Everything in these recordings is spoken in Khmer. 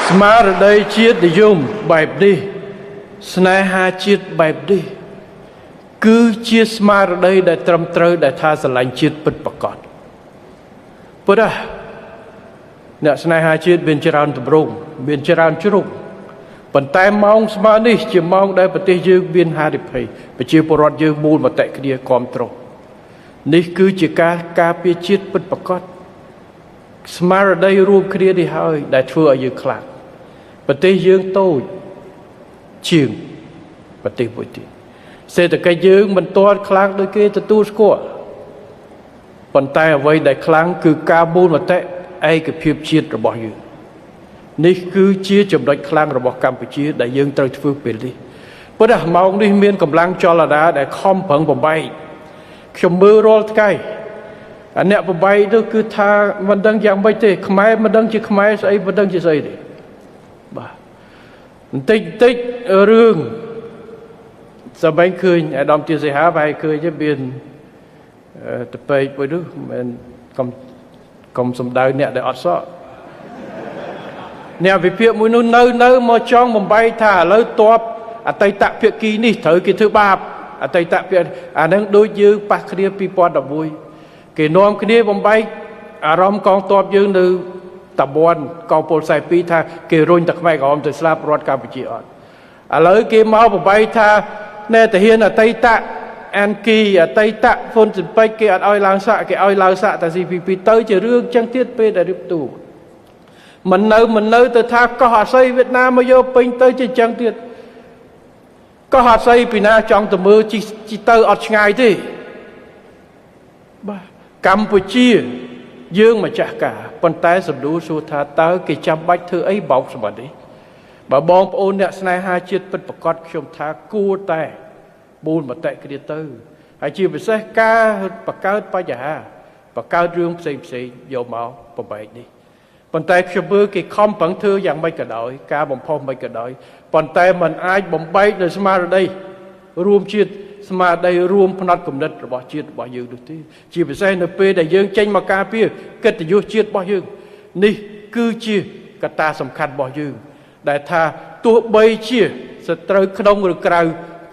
ស្មារតីជាតិនិយមបែបនេះស្នេហាជាតិបែបនេះគឺជាស្មារតីដែលត្រឹមត្រូវដែលថាស្រឡាញ់ជាតិពិតប្រាកដពុទ្ធអ្នកស្នេហាជាតិមានច្រើនទម្រង់មានច្រើនជ្រុងប៉ុន្តែម៉ោងស្មើនេះជាម៉ោងដែលប្រទេសយើងមានហានិភ័យប្រជាពលរដ្ឋយើងមូលមតិគ្នាគ្រប់គ្រងនេះគឺជាការការពារជាតិពិតប្រាកដស្មារតីរួមគ្នានេះហើយដែលធ្វើឲ្យយើងខ្លាំងប្រទេសយើងតូចជាងប្រទេសមួយទៀតសេដ្ឋកិច្ចយើងមិនទាន់ខ្លាំងដូចគេទទួលស្គាល់ប៉ុន្តែអ្វីដែលខ្លាំងគឺការមូលមតិឯកភាពជាតិរបស់យើងនេះគឺជាចំណុចខ្លាំងរបស់កម្ពុជាដែលយើងត្រូវធ្វើពេលនេះប៉ុន្តែម៉ោងនេះមានកម្លាំងចលនាដែលខំប្រឹងបំបែកខ្ញុំមើលរាល់ថ្ងៃអ្នកបំបែកនោះគឺថាមិនដឹងយ៉ាងម៉េចទេខ្មែរមិនដឹងជាខ្មែរស្អីមិនដឹងជាស្អីទេបាទបន្តិចរឿងសម្បែងឃើញអាដាមទាសីហាបែរឃើញមានតពេកមួយនោះមិនកុំសំដៅអ្នកដែលអត់សក់អ្នកវិភាគមួយនោះនៅមកចង់បំបែកថាឥឡូវតបអតីតភាគីនេះត្រូវគេធ្វើបាបអតីតភាគអានឹងដូចយើងប៉ះគ្នា2011គេនាំគ្នាបំបែកអារម្មណ៍កងទ័ពយើងនៅតាបួនកងពល42ថាគេរុញតែខ្មែរក្រហមទៅស្លាប់រដ្ឋកម្ពុជាអត់ឥឡូវគេមកបំបែកថាណែតាហ៊ានអតីតអានគីអតីតហ្វុនសិពេចគេអត់ឲ្យឡើងសាក់គេឲ្យឡើងសាក់តែ CPP ទៅជារឿងចឹងទៀតពេលដែលរៀបទូមិននៅទៅថាកោះអាស័យវៀតណាមមកយកពេញទៅជាចឹងទៀតកោះអាស័យពីណាចង់ទៅមើលជីទៅអត់ឆ្ងាយទេបាទកម្ពុជាយើងម្ចាស់ការប៉ុន្តែសំដួលសួរថាតើគេចាំបាច់ធ្វើអីបោកសម្បត្តិនេះបើបងប្អូនអ្នកស្នេហាជាតិពិតប្រាកដខ្ញុំថាគួរតែបូលមតិគ្នាទៅហើយជាពិសេសការបង្កើតបញ្ហាបង្កើតរឿងផ្សេងយកមកបំបែកនេះប៉ុន្តែខ្ញុំមើលគេខំប្រឹងធ្វើយ៉ាងម៉េចក៏ដោយការបំផុសមិនក៏ដោយប៉ុន្តែมันអាចបំបែកនៅស្មារតីរួមជាតិស្មារតីរួមផ្នែកគំនិតរបស់ជាតិរបស់យើងនោះទេជាពិសេសនៅពេលដែលយើងចេញមកការពារកិត្តិយសជាតិរបស់យើងនេះគឺជាកត្តាសំខាន់របស់យើងដែលថាទោះបីជាសត្រូវក្នុងឬក្រៅ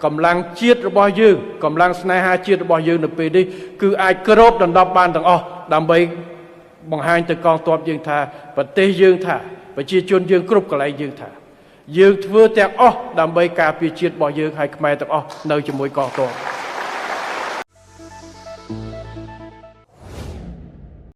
កម្លាំងជាតិរបស់យើងកម្លាំងស្នេហាជាតិរបស់យើងនៅពេលនេះគឺអាចគ្របដណ្ដប់បានទាំងអស់ដើម្បីបង្ហាញទៅកងទ័ពយើងថាប្រទេសយើងថាប្រជាជនយើងគ្រប់កន្លែងយើងថាយើងធ្វើទាំងអស់ដើម្បីការពារជាតិរបស់យើងឲ្យខ្មែរទាំងអស់នៅជាមួយកងទ័ព